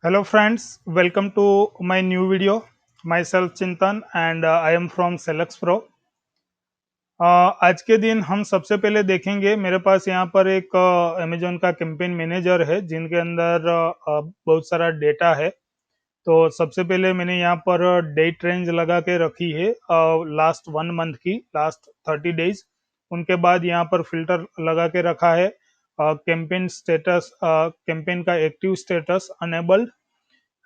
Hello friends, welcome to my new video. Myself Chintan and I am from Selex Pro. आज के दिन हम सबसे पहले देखेंगे मेरे पास यहाँ पर एक अमेजोन का कैंपेन मैनेजर है जिनके अंदर बहुत सारा डेटा है। तो सबसे पहले मैंने यहाँ पर डेट रेंज लगा के रखी है लास्ट 1 मंथ की, लास्ट 30 डेज। उनके बाद यहाँ पर फिल्टर लगा के रखा है कैंपेन स्टेटस, कैंपेन का active status enabled.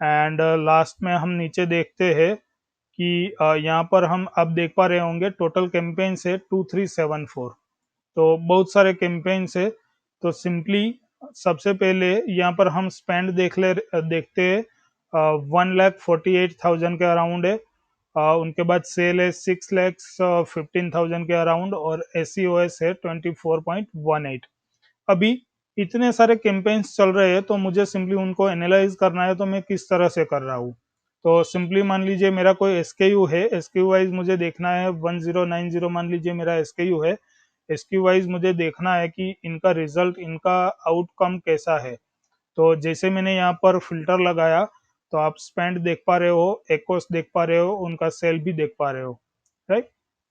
And last में हम नीचे देखते हैं कि यहाँ पर हम अब देख पा रहे होंगे टोटल कैंपेन से 2374। तो बहुत सारे कैंपेन से, तो सिंपली सबसे पहले यहाँ पर हम स्पेंड देखते हैं 1,48,000 के अराउंड है। उनके बाद सेल है 6,15,000 के अराउंड और एस है 24.18। अभी इतने सारे कैंपेन्स चल रहे हैं तो मुझे सिंपली उनको एनालाइज करना है, तो मैं किस तरह से कर रहा हूँ। तो सिंपली मान लीजिए मेरा कोई एसकेयू है, एसकेयू वाइज मुझे देखना है 1090, मान लीजिए मेरा एसकेयू है। एसकेयू वाइज मुझे देखना है कि इनका रिजल्ट, इनका आउटकम कैसा है। तो जैसे मैंने यहाँ पर फिल्टर लगाया तो आप स्पेंड देख पा रहे हो, एकोस देख पा रहे हो, उनका सेल भी देख पा रहे हो, राइट।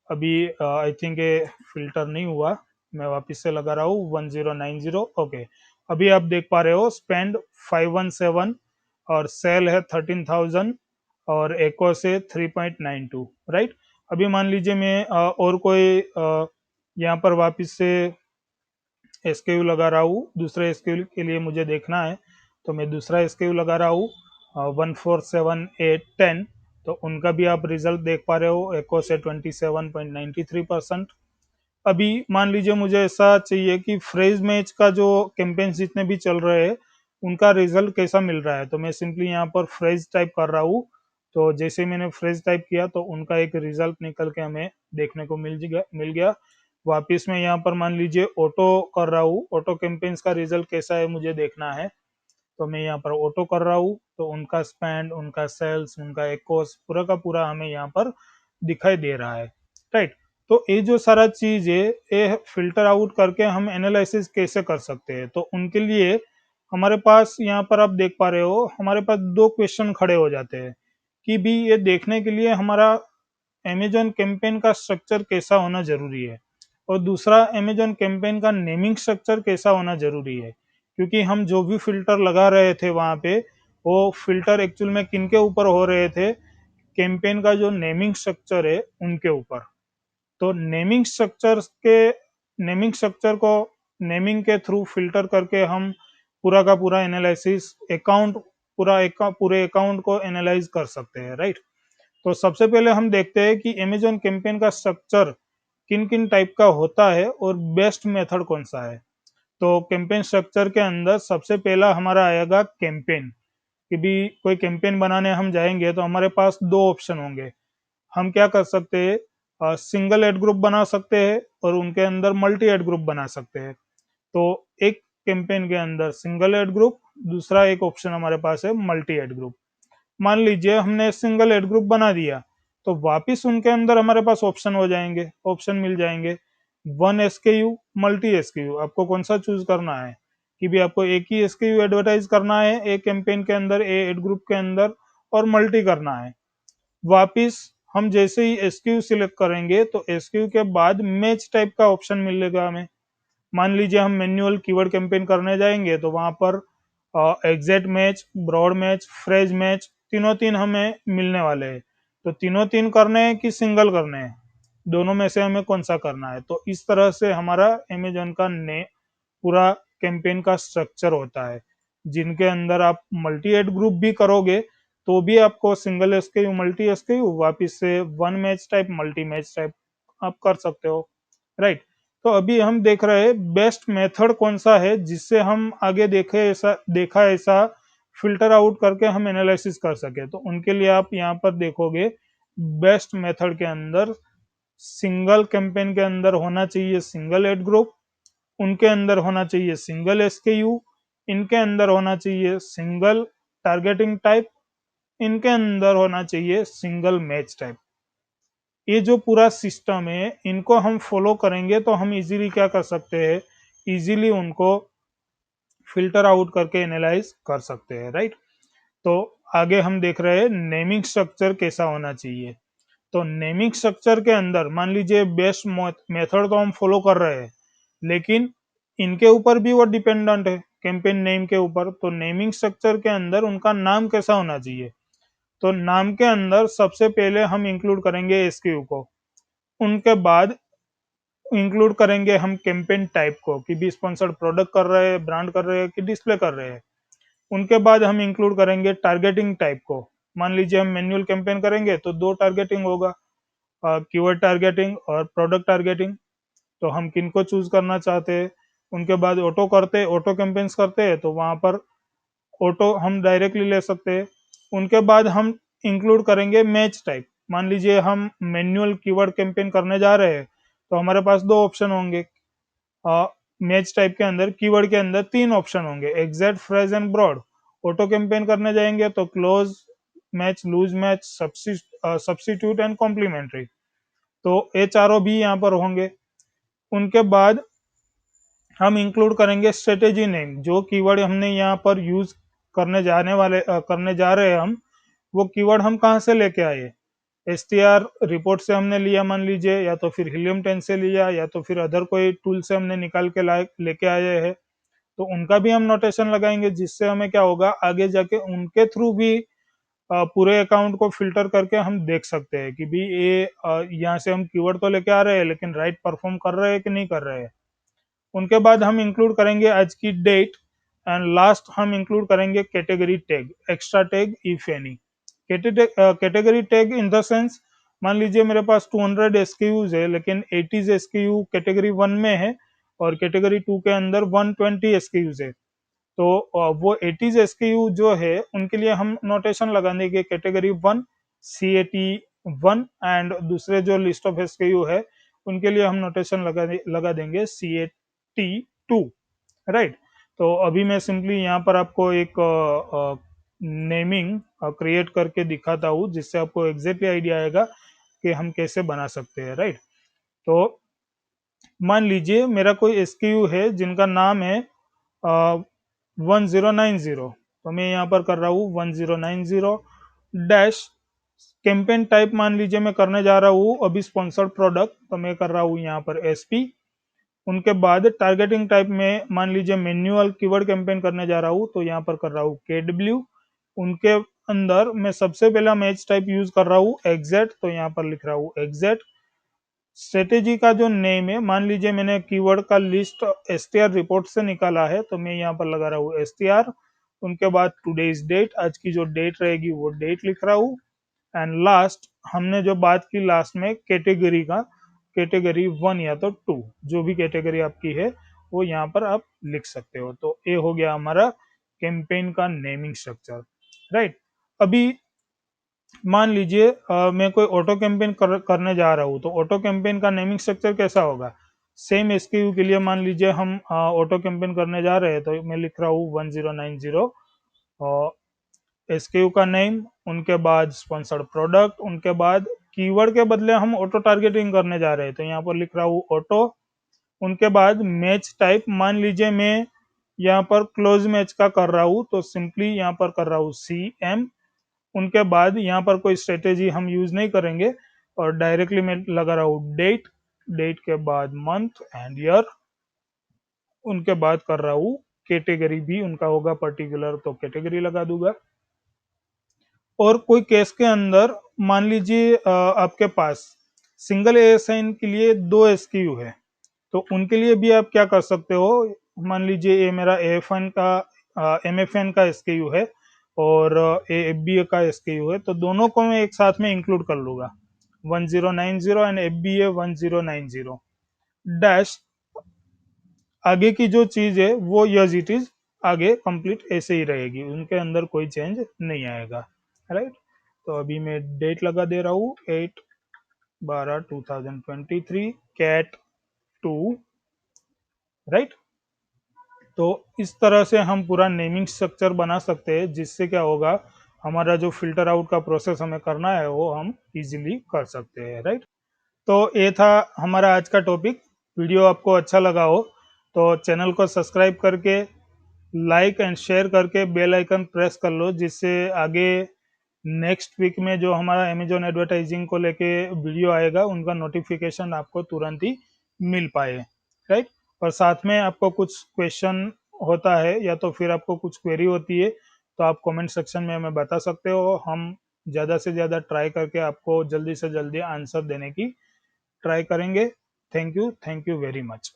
अभी आई थिंक ये फिल्टर नहीं हुआ, मैं वापस से लगा रहा हूँ 1090। ओके, अभी आप देख पा रहे हो स्पेंड 517 और सेल है 13,000 और एको से 3.92, राइट। अभी मान लीजिए मैं और कोई यहाँ पर वापस से एसकेयू लगा रहा हूँ, दूसरे एसकेयू के लिए मुझे देखना है तो मैं दूसरा एसकेयू लगा रहा हूँ 147,810। तो उनका भी आप रिजल्ट देख पा रहे हो, एको से 27.93%। अभी मान लीजिए मुझे ऐसा चाहिए कि फ्रेज मैच का जो कैंपेन्स जितने भी चल रहे हैं उनका रिजल्ट कैसा मिल रहा है, तो मैं सिंपली यहाँ पर फ्रेज टाइप कर रहा हूँ। तो जैसे मैंने फ्रेज टाइप किया तो उनका एक रिजल्ट निकल के हमें देखने को मिल गया। वापिस में यहाँ पर मान लीजिए ऑटो कर रहा हूँ, ऑटो कैंपेन्स का रिजल्ट कैसा है मुझे देखना है, तो मैं यहाँ पर ऑटो कर रहा हूँ। तो उनका स्पेंड, उनका सेल्स, उनका एकोस पूरा का पूरा हमें यहाँ पर दिखाई दे रहा है, राइट। तो ये जो सारा चीज है ये फिल्टर आउट करके हम एनालिसिस कैसे कर सकते हैं, तो उनके लिए हमारे पास यहाँ पर आप देख पा रहे हो हमारे पास दो क्वेश्चन खड़े हो जाते हैं कि भी ये देखने के लिए हमारा अमेजोन कैंपेन का स्ट्रक्चर कैसा होना जरूरी है और दूसरा अमेजोन कैंपेन का नेमिंग स्ट्रक्चर कैसा होना जरूरी है। क्योंकि हम जो भी फिल्टर लगा रहे थे वहां पे, वो फिल्टर एक्चुअल में किन के ऊपर हो रहे थे, कैंपेन का जो नेमिंग स्ट्रक्चर है उनके ऊपर। तो नेमिंग स्ट्रक्चर को नेमिंग के थ्रू फिल्टर करके हम पूरा का पूरा एनालिसिस अकाउंट, पूरे अकाउंट को एनालाइज कर सकते हैं, राइट। तो सबसे पहले हम देखते हैं कि अमेजोन कैंपेन का स्ट्रक्चर किन किन टाइप का होता है और बेस्ट मेथड कौन सा है। तो कैंपेन स्ट्रक्चर के अंदर सबसे पहला हमारा आएगा कैंपेन। कि भी कोई कैंपेन बनाने हम जाएंगे तो हमारे पास दो ऑप्शन होंगे। हम क्या कर सकते हैं, सिंगल एड ग्रुप बना सकते हैं और उनके अंदर मल्टी एड ग्रुप बना सकते हैं। तो एक कैंपेन के अंदर सिंगल एड ग्रुप, दूसरा एक ऑप्शन हमारे पास है मल्टी एड ग्रुप। मान लीजिए हमने सिंगल एड ग्रुप बना दिया तो वापिस उनके अंदर हमारे पास ऑप्शन हो जाएंगे, ऑप्शन मिल जाएंगे, वन एसकेयू, मल्टी एसकेयू। आपको कौन सा चूज करना है कि भी आपको एक ही एसकेयू एडवर्टाइज करना है एक कैंपेन के अंदर, ए एड ग्रुप के अंदर, और मल्टी करना है। वापिस हम जैसे ही एसक्यू सिलेक्ट करेंगे तो एसक्यू के बाद मैच टाइप का ऑप्शन मिलेगा हमें। मान लीजिए हम मैन्युअल कीवर्ड कैंपेन करने जाएंगे तो वहां पर exact match, broad match, phrase match, तीनों तीन हमें मिलने वाले हैं। तो तीनों तीन करने हैं कि सिंगल करने हैं, दोनों में से हमें कौन सा करना है। तो इस तरह से हमारा अमेजोन का ने पूरा कैंपेन का स्ट्रक्चर होता है, जिनके अंदर आप मल्टी एड ग्रुप भी करोगे तो भी आपको सिंगल एसकेयू, मल्टी एसकेयू, वापिस से one match type, multi match type आप कर सकते हो, राइट। तो अभी हम देख रहे हैं बेस्ट मेथड कौन सा है जिससे हम आगे देखा ऐसा फिल्टर आउट करके हम एनालिसिस कर सके। तो उनके लिए आप यहाँ पर देखोगे बेस्ट मेथड के अंदर सिंगल कैंपेन के अंदर होना चाहिए सिंगल एड ग्रुप, उनके अंदर होना चाहिए सिंगल एसकेयू, इनके अंदर होना चाहिए सिंगल टारगेटिंग टाइप, इनके अंदर होना चाहिए सिंगल मैच टाइप। ये जो पूरा सिस्टम है इनको हम फॉलो करेंगे तो हम इजीली क्या कर सकते हैं, इजीली उनको फिल्टर आउट करके एनालाइज कर सकते हैं, राइट। तो आगे हम देख रहे हैं नेमिंग स्ट्रक्चर कैसा होना चाहिए। तो नेमिंग स्ट्रक्चर के अंदर मान लीजिए बेस्ट मेथड तो हम फॉलो कर रहे हैं, लेकिन इनके ऊपर भी वो डिपेंडेंट है कैंपेन नेम के ऊपर। तो नेमिंग स्ट्रक्चर के अंदर उनका नाम कैसा होना चाहिए। तो नाम के अंदर सबसे पहले हम इंक्लूड करेंगे एसक्यू को, उनके बाद इंक्लूड करेंगे हम कैंपेन टाइप को कि भी स्पॉन्सर्ड प्रोडक्ट कर रहे हैं, ब्रांड कर रहे हैं कि डिस्प्ले कर रहे हैं। उनके बाद हम इंक्लूड करेंगे टारगेटिंग टाइप को। मान लीजिए हम मैनुअल कैंपेन करेंगे तो दो टारगेटिंग होगा, कीवर्ड टारगेटिंग और प्रोडक्ट टारगेटिंग। तो हम किन को चूज करना चाहते हैं। उनके बाद ऑटो कैंपेन्स करते हैं तो वहां पर ऑटो हम डायरेक्टली ले सकते हैं। उनके बाद हम इंक्लूड करेंगे मैच टाइप। मान लीजिए हम मैनुअल कीवर्ड कैंपेन करने जा रहे हैं तो हमारे पास दो ऑप्शन होंगे। मैच टाइप के अंदर कीवर्ड के अंदर तीन ऑप्शन होंगे, exact, phrase and broad. Auto campaign करने जाएंगे तो close match, loose match, substitute and complementary. तो ये चारों भी यहाँ पर होंगे। उनके बाद हम इंक्लूड करेंगे स्ट्रेटेजी नेम। जो कीवर्ड हमने यहाँ पर यूज करने जा रहे हैं हम, वो कीवर्ड हम कहाँ से लेके आए। एसटीआर रिपोर्ट से हमने लिया मान लीजिए, या तो फिर हीलियम 10 से लिया, या तो फिर अदर कोई टूल से हमने निकाल के लेके आए हैं। तो उनका भी हम नोटेशन लगाएंगे, जिससे हमें क्या होगा आगे जाके उनके थ्रू भी पूरे अकाउंट को फिल्टर करके हम देख सकते हैं कि भी ये यहाँ से हम कीवर्ड तो लेके आ रहे हैं लेकिन राइट परफॉर्म कर रहे हैं कि नहीं कर रहे हैं। उनके बाद हम इंक्लूड करेंगे आज की डेट, एंड लास्ट हम इंक्लूड करेंगे category tag, extra tag if any. Category tag in the sense, मान लीजिए मेरे पास 200 एसक्यूज है लेकिन 80 एसक्यू कैटेगरी 1 में है और कैटेगरी 2 के अंदर 120 एसक्यूज है। तो वो 80 एसक्यू जो है उनके लिए हम नोटेशन लगा देंगे कैटेगरी 1 CAT1, एंड दूसरे जो लिस्ट ऑफ एसक्यू है उनके लिए हम नोटेशन लगा देंगे CAT2, राइट। तो अभी मैं सिंपली यहाँ पर आपको एक नेमिंग क्रिएट करके दिखाता हूँ, जिससे आपको एग्जैक्टली आइडिया आएगा कि हम कैसे बना सकते हैं, राइट। तो मान लीजिए मेरा कोई एसक्यू है जिनका नाम है 1090। तो मैं यहाँ पर कर रहा हूँ 1090 डैश। कैंपेन टाइप मान लीजिए मैं करने जा रहा हूँ अभी स्पॉन्सर्ड प्रोडक्ट, तो मैं कर रहा हूँ यहाँ पर SP। उनके बाद टारगेटिंग टाइप में मान लीजिए मैन्युअल कीवर्ड कैंपेन करने जा रहा हूँ तो यहाँ पर कर रहा हूँ KW। उनके अंदर मैं सबसे पहला मैच टाइप यूज कर रहा हूँ एग्जैक्ट, तो यहाँ पर लिख रहा हूँ एग्जैक्ट। स्ट्रेटेजी का जो नेम है, मान लीजिए मैंने कीवर्ड का लिस्ट STR रिपोर्ट से निकाला है तो मैं यहाँ पर लगा रहा हूँ STR। उनके बाद टुडेज डेट, आज की जो डेट रहेगी वो डेट लिख रहा हूँ। एंड लास्ट हमने जो बात की लास्ट में कैटेगरी का, कैटेगरी 1 या तो 2, जो भी कैटेगरी आपकी है वो यहाँ पर आप लिख सकते हो। तो ये हो गया हमारा कैंपेन का नेमिंग स्ट्रक्चर, राइट। अभी मान लीजिए मैं कोई ऑटो कैंपेन करने जा रहा हूँ, तो ऑटो कैंपेन का नेमिंग स्ट्रक्चर कैसा होगा। सेम SKU के लिए मान लीजिए हम ऑटो कैंपेन करने जा रहे हैं तो मैं लिख रहा हूँ 1090 SKU का नेम, उनके बाद स्पॉन्सर्ड प्रोडक्ट, उनके बाद कीवर्ड के बदले हम ऑटो टारगेटिंग करने जा रहे हैं तो यहाँ पर लिख रहा हूँ ऑटो। उनके बाद मैच टाइप, मान लीजिए मैं यहाँ पर क्लोज मैच का कर रहा हूँ तो सिंपली यहाँ पर कर रहा हूँ CM। उनके बाद यहाँ पर कोई स्ट्रेटेजी हम यूज नहीं करेंगे और डायरेक्टली मैं लगा रहा हूँ डेट, डेट के बाद मंथ एंड ईयर। उनके बाद कर रहा हूँ कैटेगरी भी उनका होगा पर्टिकुलर तो कैटेगरी लगा दूंगा। और कोई केस के अंदर मान लीजिए आपके पास सिंगल ASIN के लिए 2 SKU है तो उनके लिए भी आप क्या कर सकते हो। मान लीजिए ये मेरा AFN का MFN का SKU है और FBA का SKU है, तो दोनों को मैं एक साथ में इंक्लूड कर लूंगा 1090 एंड FBA 1090 डैश। आगे की जो चीज है वो यस इट इज आगे कंप्लीट ऐसे ही रहेगी, उनके अंदर कोई चेंज नहीं आएगा, राइट। तो अभी मैं डेट लगा दे रहा हूँ 8/12/2023 CAT2, राइट। तो इस तरह से हम पूरा नेमिंग स्ट्रक्चर बना सकते हैं, जिससे क्या होगा हमारा जो फिल्टर आउट का प्रोसेस हमें करना है वो हम इजीली कर सकते हैं, राइट। तो ये था हमारा आज का टॉपिक। वीडियो आपको अच्छा लगा हो तो चैनल को सब्सक्राइब करके लाइक एंड शेयर करके बेल आइकन प्रेस कर लो, जिससे आगे नेक्स्ट वीक में जो हमारा अमेजोन एडवर्टाइजिंग को लेके वीडियो आएगा उनका नोटिफिकेशन आपको तुरंत ही मिल पाए, राइट। और साथ में आपको कुछ क्वेश्चन होता है या तो फिर आपको कुछ क्वेरी होती है तो आप कमेंट सेक्शन में हमें बता सकते हो। हम ज़्यादा से ज़्यादा ट्राई करके आपको जल्दी से जल्दी आंसर देने की ट्राई करेंगे। Thank you very much.